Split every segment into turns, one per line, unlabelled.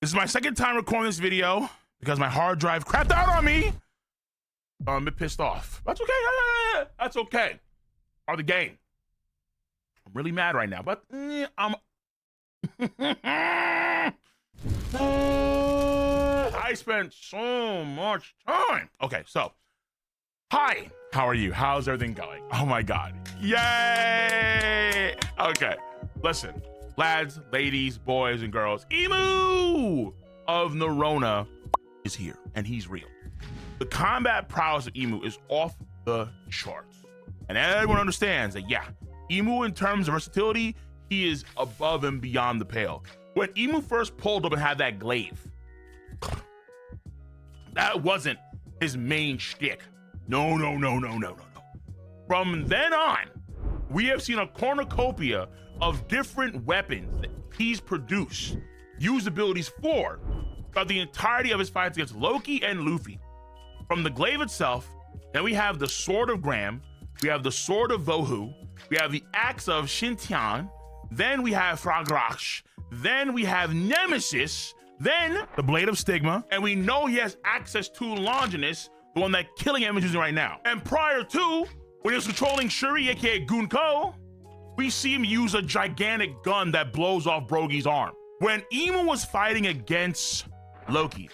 This is my second time recording this video because my hard drive crapped out on me. I'm a bit pissed off. That's okay. That's okay. Part of the game. I'm really mad right now, but I'm. I spent so much time. Okay, so hi. How are you? How's everything going? Oh my God. Yay. Okay, listen. Lads, ladies, boys, and girls, Emu of Nerona is here, and he's real. The combat prowess of Emu is off the charts. And everyone understands that, yeah, Emu in terms of versatility, he is above and beyond the pale. When Emu first pulled up and had that glaive, that wasn't his main shtick. No. From then on, we have seen a cornucopia of different weapons that he's produced, used abilities for, throughout the entirety of his fights against Loki and Luffy. From the glaive itself, then we have the sword of Graham, we have the sword of Vohu, we have the axe of Xintian, then we have Fragrash, then we have Nemesis, then the blade of Stigma, and we know he has access to Longinus, the one that Killing Him is using right now. And prior to, when he was controlling Shuri, aka Gunko, we see him use a gigantic gun that blows off Brogy's arm. When Emu was fighting against Loki,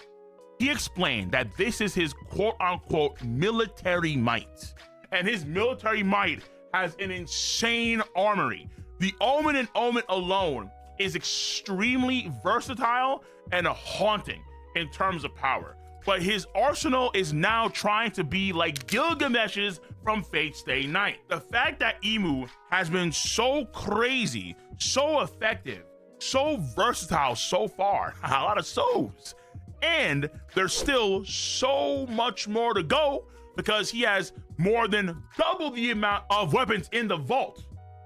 he explained that this is his quote-unquote military might. And his military might has an insane armory. The Omen and Omen alone is extremely versatile and haunting in terms of power. But his arsenal is now trying to be like Gilgamesh's from Fate Stay Night. The fact that Emu has been so crazy, so effective, so versatile so far, a lot of so's, and there's still so much more to go because he has more than double the amount of weapons in the vault.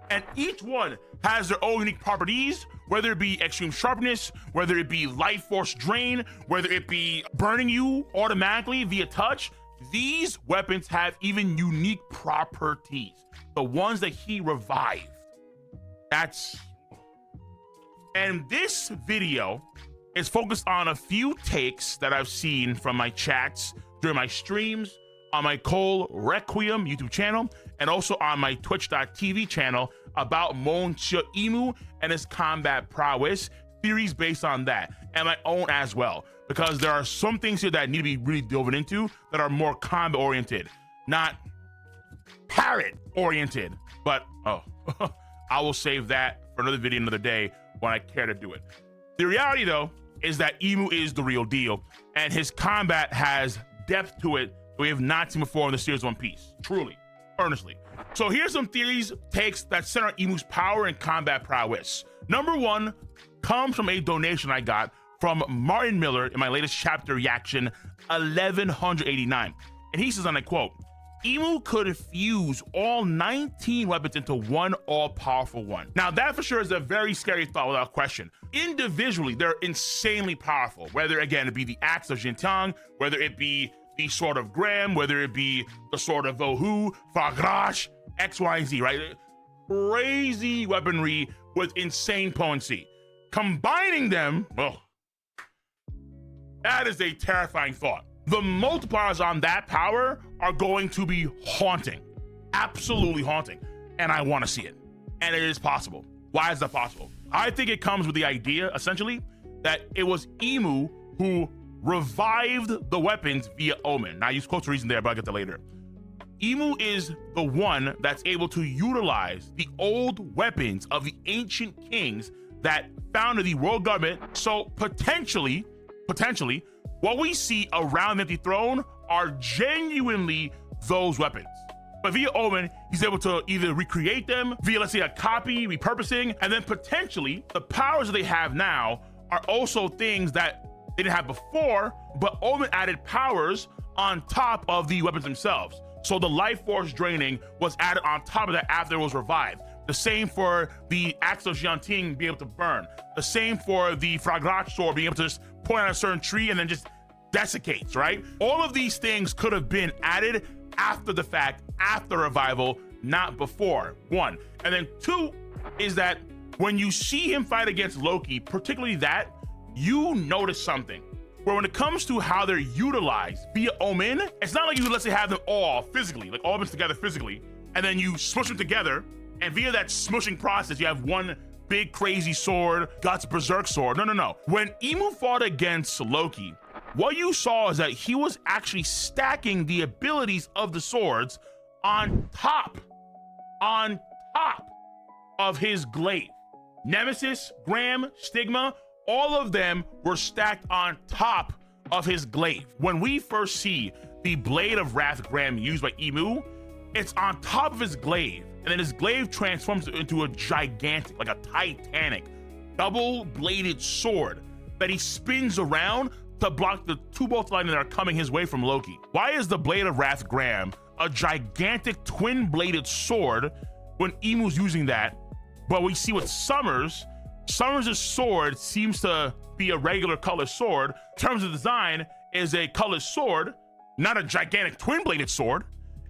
And each one has their own unique properties, whether it be extreme sharpness, whether it be life force drain, whether it be burning you automatically via touch. These weapons have even unique properties. The ones that he revived. And this video is focused on a few takes that I've seen from my chats during my streams, on my Cole Requiem YouTube channel, and also on my twitch.tv channel about Monsieur Emu and his combat prowess, theories based on that, and my own as well, because there are some things here that need to be really delving into that are more combat oriented, not parrot oriented. But I will save that for another video another day when I care to do it. The reality though is that Emu is the real deal, and his combat has depth to it we have not seen before in the series One Piece. Truly, earnestly. So here's some theories, takes that center on Emu's power and combat prowess. Number one comes from a donation I got from Martin Miller in my latest chapter reaction 1189. And he says, and I quote, Emu could fuse all 19 weapons into one all-powerful one. Now that for sure is a very scary thought without question. Individually, they're insanely powerful, whether again it be the axe of Xintian, whether it be the sword of Graham, whether it be the sword of Vohu, Fagrash, X, Y, and Z, right? Crazy weaponry with insane potency. Combining them, well, that is a terrifying thought. The multipliers on that power are going to be haunting, absolutely haunting. And I want to see it. And it is possible. Why is that possible? I think it comes with the idea, essentially, that it was Emu who revived the weapons via Omen. Now I use quotes for reason there, but I'll get that later. Emu is the one that's able to utilize the old weapons of the ancient kings that founded the world government. So potentially, what we see around the empty throne are genuinely those weapons. But via Omen, he's able to either recreate them via, let's say, a copy, repurposing, and then potentially the powers that they have now are also things that they didn't have before, but Omen added powers on top of the weapons themselves. So the life force draining was added on top of that after it was revived. The same for the axe of Xintian being able to burn. The same for the Fragrash sword being able to just point at a certain tree and then just desiccates, right? All of these things could have been added after the fact, after revival, not before, one. And then two is that when you see him fight against Loki, particularly that, you notice something. Where when it comes to how they're utilized via Omen, it's not like you, let's say, have them all physically, like all of them together physically, and then you smush them together, and via that smushing process, you have one big crazy sword, Guts Berserk sword. No. When Emu fought against Loki, what you saw is that he was actually stacking the abilities of the swords on top of his glaive. Nemesis, Graham, Stigma, all of them were stacked on top of his glaive. When we first see the Blade of Wrath Graham used by Emu, it's on top of his glaive, and then his glaive transforms into a gigantic, like a titanic, double-bladed sword that he spins around to block the two bolts of lightning that are coming his way from Loki. Why is the Blade of Wrath Graham a gigantic twin-bladed sword when Emu's using that? But we see with Summers' sword seems to be a regular color sword. In terms of design, is a colored sword, not a gigantic twin-bladed sword.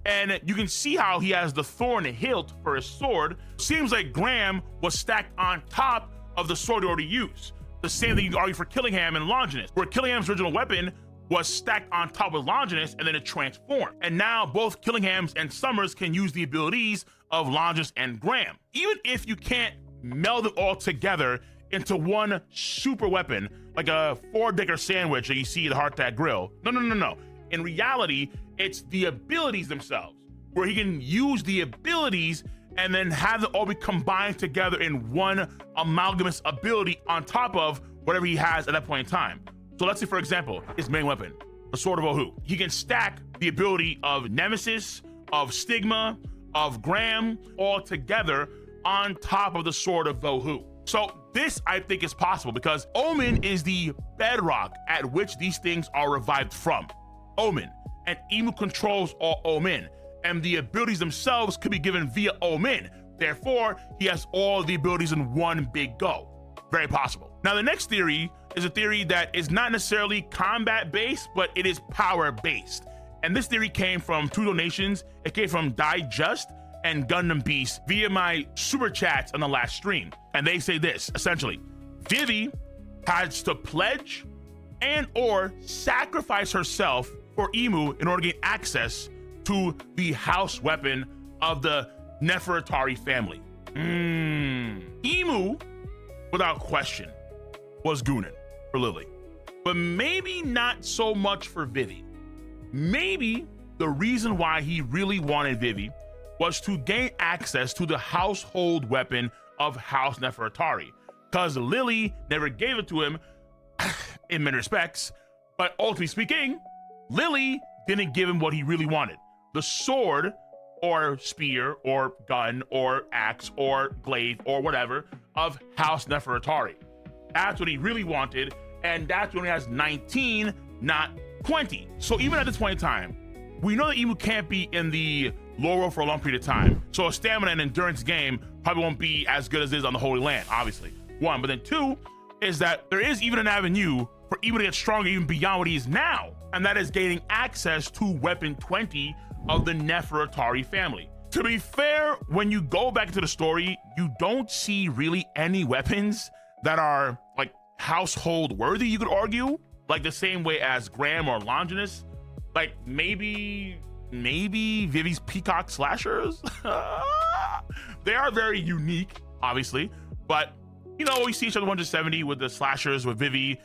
And you can see how he has the thorn hilt for his sword. Seems like Graham was stacked on top of the sword he already used. The same thing you can argue for Killingham and Longinus, where Killingham's original weapon was stacked on top of Longinus and then it transformed. And now both Killingham's and Summers can use the abilities of Longinus and Graham. Even if you can't meld it all together into one super weapon, like a 4-decker sandwich that you see at Hardtack Grill. No. In reality, it's the abilities themselves, where he can use the abilities and then have them all be combined together in one amalgamous ability on top of whatever he has at that point in time. So let's say, for example, his main weapon, the Sword of Ohu. He can stack the ability of Nemesis, of Stigma, of Graham, all together on top of the Sword of Ohu. So this, I think, is possible because Omen is the bedrock at which these things are revived from. Omen. And Emu controls all Omen. And the abilities themselves could be given via Omen. Therefore, he has all the abilities in one big go. Very possible. Now, the next theory is a theory that is not necessarily combat-based, but it is power-based. And this theory came from 2 donations. It came from Digest and Gundam Beast via my super chats on the last stream. And they say this, essentially, Vivi has to pledge and or sacrifice herself for Emu in order to gain access to the house weapon of the Nefertari family. Emu, without question, was Gooning for Lily, but maybe not so much for Vivi. Maybe the reason why he really wanted Vivi was to gain access to the household weapon of House Nefertari, because Lily never gave it to him in many respects, but ultimately speaking, Lily didn't give him what he really wanted. The sword or spear or gun or axe or glaive or whatever of House Nefertari. That's what he really wanted, and that's when he has 19, not 20. So even at this point in time, we know that Emu can't be in the Laurel for a long period of time. So a stamina and endurance game probably won't be as good as it is on the Holy Land, obviously. 1, but then 2 is that there is even an avenue for Emu to get stronger even beyond what he is now, and that is gaining access to weapon 20 of the Nefertari family. To be fair, when you go back into the story, you don't see really any weapons that are like household worthy, you could argue, like the same way as Graham or Longinus. Like maybe Vivi's peacock slashers. They are very unique, obviously, but you know, we see each other 170 with the slashers with Vivi.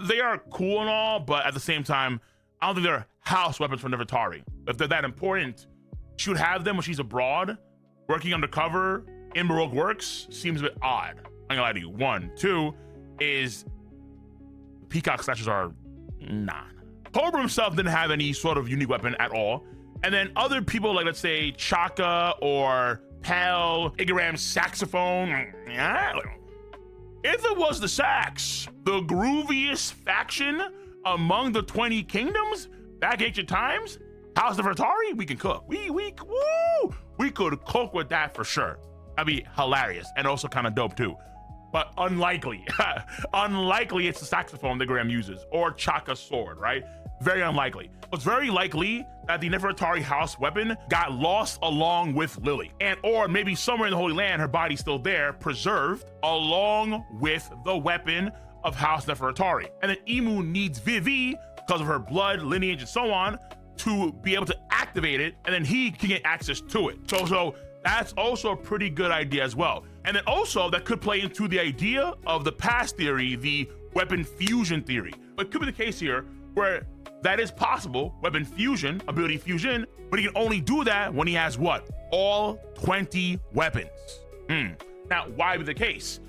They are cool and all, but at the same time, I don't think they're house weapons for Nefertari. If they're that important, she would have them when she's abroad, working undercover in Baroque works. Seems a bit odd. I'm gonna lie to you. 1, 2 is peacock slashers are nah. Cobra himself didn't have any sort of unique weapon at all. And then other people, like let's say Chaka or Pell, Igaram's saxophone. If it was the sax, the grooviest faction among the 20 kingdoms back in ancient times, House of Nefertari, we can cook. We could cook with that for sure. That'd be hilarious and also kind of dope too. But unlikely. Unlikely it's the saxophone that Graham uses or Chaka's sword, right? Very unlikely. It's very likely that the Nefertari house weapon got lost along with Lily, and or maybe somewhere in the Holy Land her body's still there, preserved along with the weapon of House Nefertari. And then Imu needs Vivi, because of her blood, lineage, and so on, to be able to activate it, and then he can get access to it. So that's also a pretty good idea as well. And then also that could play into the idea of the past theory, the weapon fusion theory. It could be the case here where that is possible, weapon fusion, ability fusion, but he can only do that when he has what? All 20 weapons. Now, why be the case?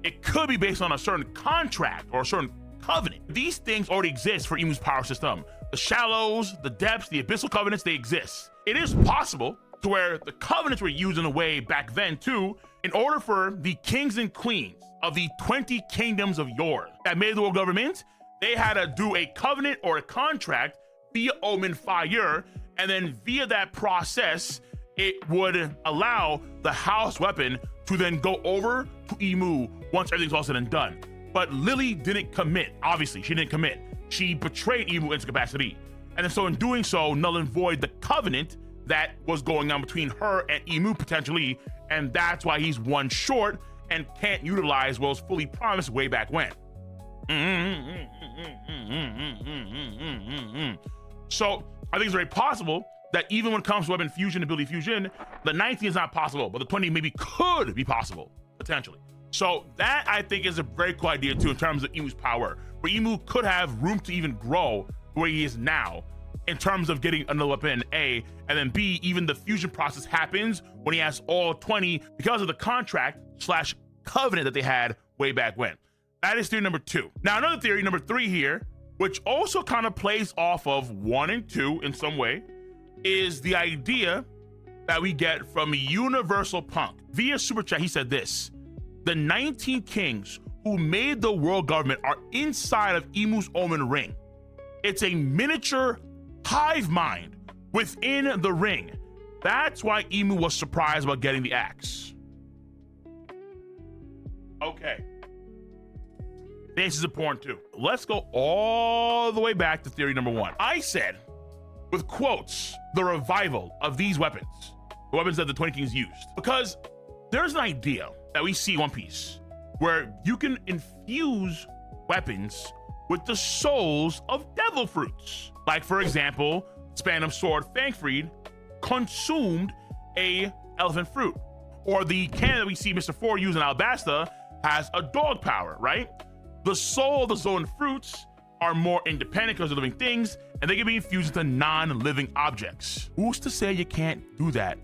It could be based on a certain contract or a certain covenant. These things already exist for Imu's power system. The shallows, the depths, the abyssal covenants, they exist. It is possible to where the covenants were used in a way back then too, in order for the kings and queens of the 20 kingdoms of yore that made the world government, they had to do a covenant or a contract via Omen Fire, and then via that process, it would allow the house weapon to then go over to Imu once everything's all said and done. But Lily didn't commit. Obviously, she didn't commit. She betrayed Imu into capacity. And then so in doing so, null and void the covenant that was going on between her and Imu potentially, and that's why he's one short and can't utilize what was fully promised way back when. So I think it's very possible that even when it comes to weapon fusion, ability fusion, the 19 is not possible, but the 20 maybe could be possible, potentially. So that I think is a very cool idea too in terms of Imu's power, where Imu could have room to even grow where he is now in terms of getting another weapon, A, and then B, even the fusion process happens when he has all 20 because of the contract / covenant that they had way back when. That is theory number 2. Now another theory, number 3 here, which also kind of plays off of 1 and 2 in some way, is the idea that we get from Universal Punk. Via Super Chat, he said this: the 19 kings who made the world government are inside of Imu's Omen ring. It's a miniature hive mind within the ring. That's why Imu was surprised about getting the axe. Okay. This is important too. Let's go all the way back to theory number 1. I said, with quotes, the revival of these weapons, the weapons that the 20 kings used, because there's an idea that we see in One Piece where you can infuse weapons with the souls of devil fruits. Like, for example, Spandam Sword Fangfried consumed a elephant fruit. Or the cannon that we see Mr. 4 use in Alabasta has a dog power, right? The soul of the Zoan fruits are more independent because they're living things, and they can be infused into non-living objects. Who's to say you can't do that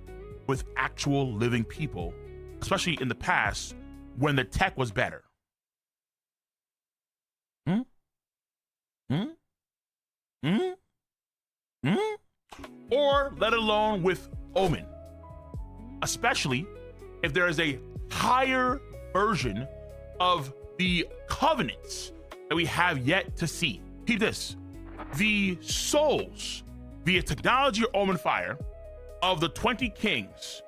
with actual living people, especially in the past when the tech was better? Or let alone with Omen, especially if there is a higher version of the covenants that we have yet to see. Keep this: the souls via technology or Omen Fire of the 20 kings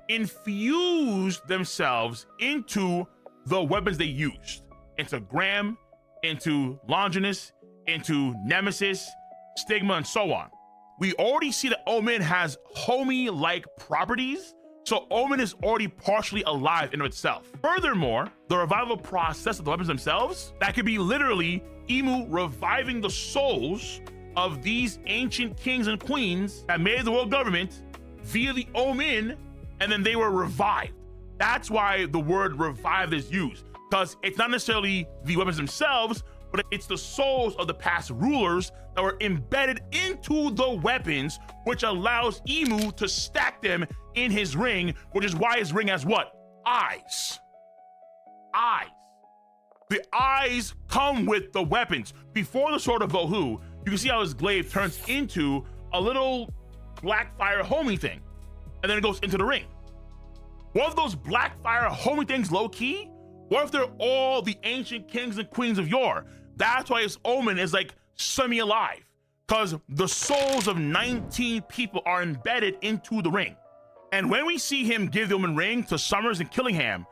infused themselves into the weapons they used, into Graham, into Longinus, into Nemesis, Stigma, and so on. We already see that Omen has homie-like properties, so Omen is already partially alive in of itself. Furthermore, the revival process of the weapons themselves, that could be literally Imu reviving the souls of these ancient kings and queens that made the world government via the Omen, and then they were revived. That's why the word revived is used, because it's not necessarily the weapons themselves, but it's the souls of the past rulers that were embedded into the weapons, which allows Imu to stack them in his ring, which is why his ring has what? Eyes. Eyes. The eyes come with the weapons. Before the Sword of Vohu, you can see how his glaive turns into a little black fire homie thing, and then it goes into the ring. What if those black fire homie things low key? What if they're all the ancient kings and queens of yore? That's why his Omen is like semi-alive, because the souls of 19 people are embedded into the ring. And when we see him give the Omen ring to Summers and Killingham,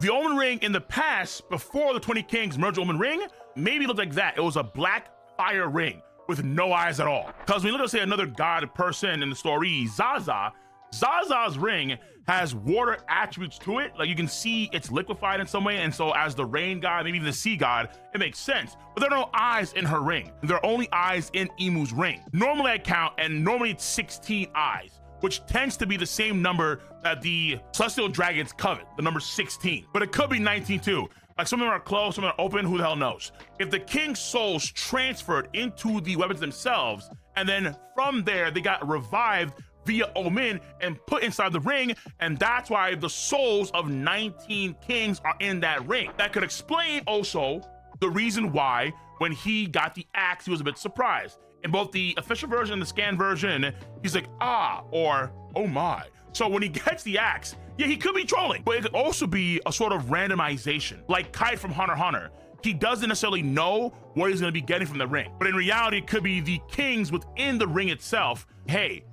the Omen ring in the past, before the 20 kings merged Omen ring, maybe looked like that. It was a black fire ring with no eyes at all. Because when you look at, say, another god person in the story, Zaza, Zaza's ring has water attributes to it. Like you can see it's liquefied in some way, and so as the rain god, maybe even the sea god, it makes sense. But there are no eyes in her ring. There are only eyes in Imu's ring. Normally I count, and normally it's 16 eyes, which tends to be the same number that the celestial dragons covet, the number 16. But it could be 19 too. Like some of them are closed, some of them are open, who the hell knows? If the king's souls transferred into the weapons themselves, and then from there they got revived via Omin and put inside the ring, and that's why the souls of 19 kings are in that ring. That could explain also the reason why when he got the axe, he was a bit surprised. In both the official version and the scanned version, he's like, ah, or oh my. So when he gets the axe, yeah, he could be trolling, but it could also be a sort of randomization, like Kite from Hunter x Hunter. He doesn't necessarily know what he's gonna be getting from the ring, but in reality, it could be the kings within the ring itself. Hey,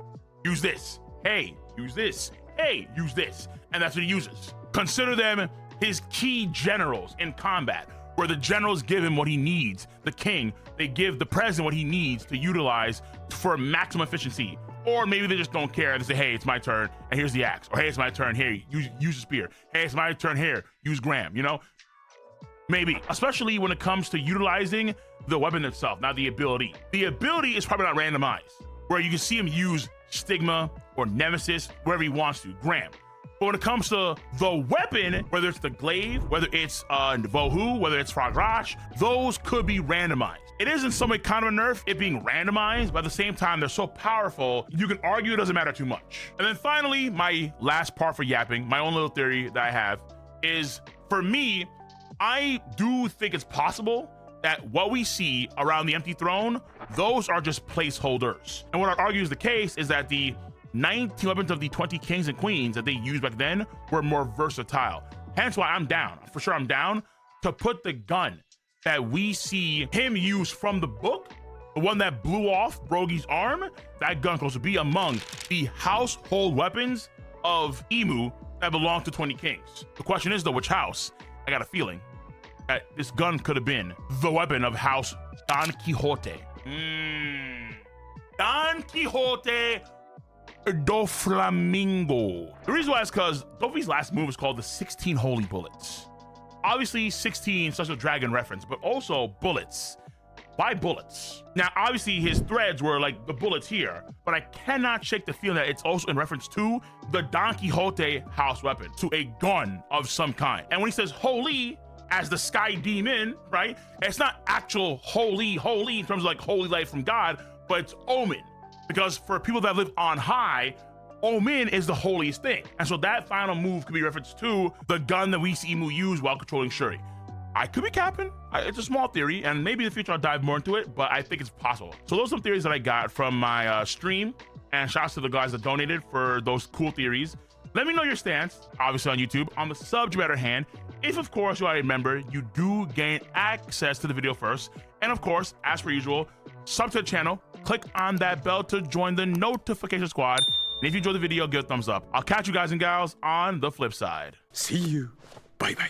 use this. Hey, use this. Hey, use this. And that's what he uses. Consider them his key generals in combat, where the generals give him what he needs. The king, they give the president what he needs to utilize for maximum efficiency. Or maybe they just don't care. They say, hey, it's my turn, and here's the axe. Or hey, it's my turn, here, use a spear. Hey, it's my turn, here, use Graham, you know? Maybe, especially when it comes to utilizing the weapon itself, not the ability. The ability is probably not randomized, where you can see him use Stigma or Nemesis, wherever he wants to, Graham. But when it comes to the weapon, whether it's the glaive, whether it's Vohu, whether it's Fragrash, those could be randomized. It is in some way kind of a nerf, it being randomized, but at the same time, they're so powerful, you can argue it doesn't matter too much. And then finally, my last part for yapping, my own little theory that I have is, for me, I do think it's possible that what we see around the empty throne, those are just placeholders. And what I'd argue is the case is that the 19 weapons of the 20 kings and queens that they used back then were more versatile. Hence why I'm down, for sure I'm down, to put the gun that we see him use from the book, the one that blew off Brogy's arm, that gun goes to be among the household weapons of Imu that belong to 20 kings. The question is though, which house? I got a feeling that this gun could have been the weapon of House Donquixote. Donquixote do Flamingo. The reason why is because Dofi's last move is called the 16 Holy Bullets. Obviously 16 such a dragon reference, but also bullets. Why bullets? Now, obviously his threads were like the bullets here, but I cannot shake the feeling that it's also in reference to the Donquixote house weapon, to a gun of some kind. And when he says holy, as the sky demon, right? It's not actual holy in terms of like holy light from God, but it's Omin. Because for people that live on high, Omin is the holiest thing. And so that final move could be referenced to the gun that we see Imu use while controlling Shuri. I could be capping. It's a small theory, and maybe in the future I'll dive more into it, but I think it's possible. So those are some theories that I got from my stream, and shouts to the guys that donated for those cool theories. Let me know your stance, obviously on YouTube, on the subject matter hand. If, of course, you already remember, you do gain access to the video first. And, of course, as per usual, sub to the channel, click on that bell to join the notification squad. And if you enjoyed the video, give it a thumbs up. I'll catch you guys and gals on the flip side.
See you. Bye-bye.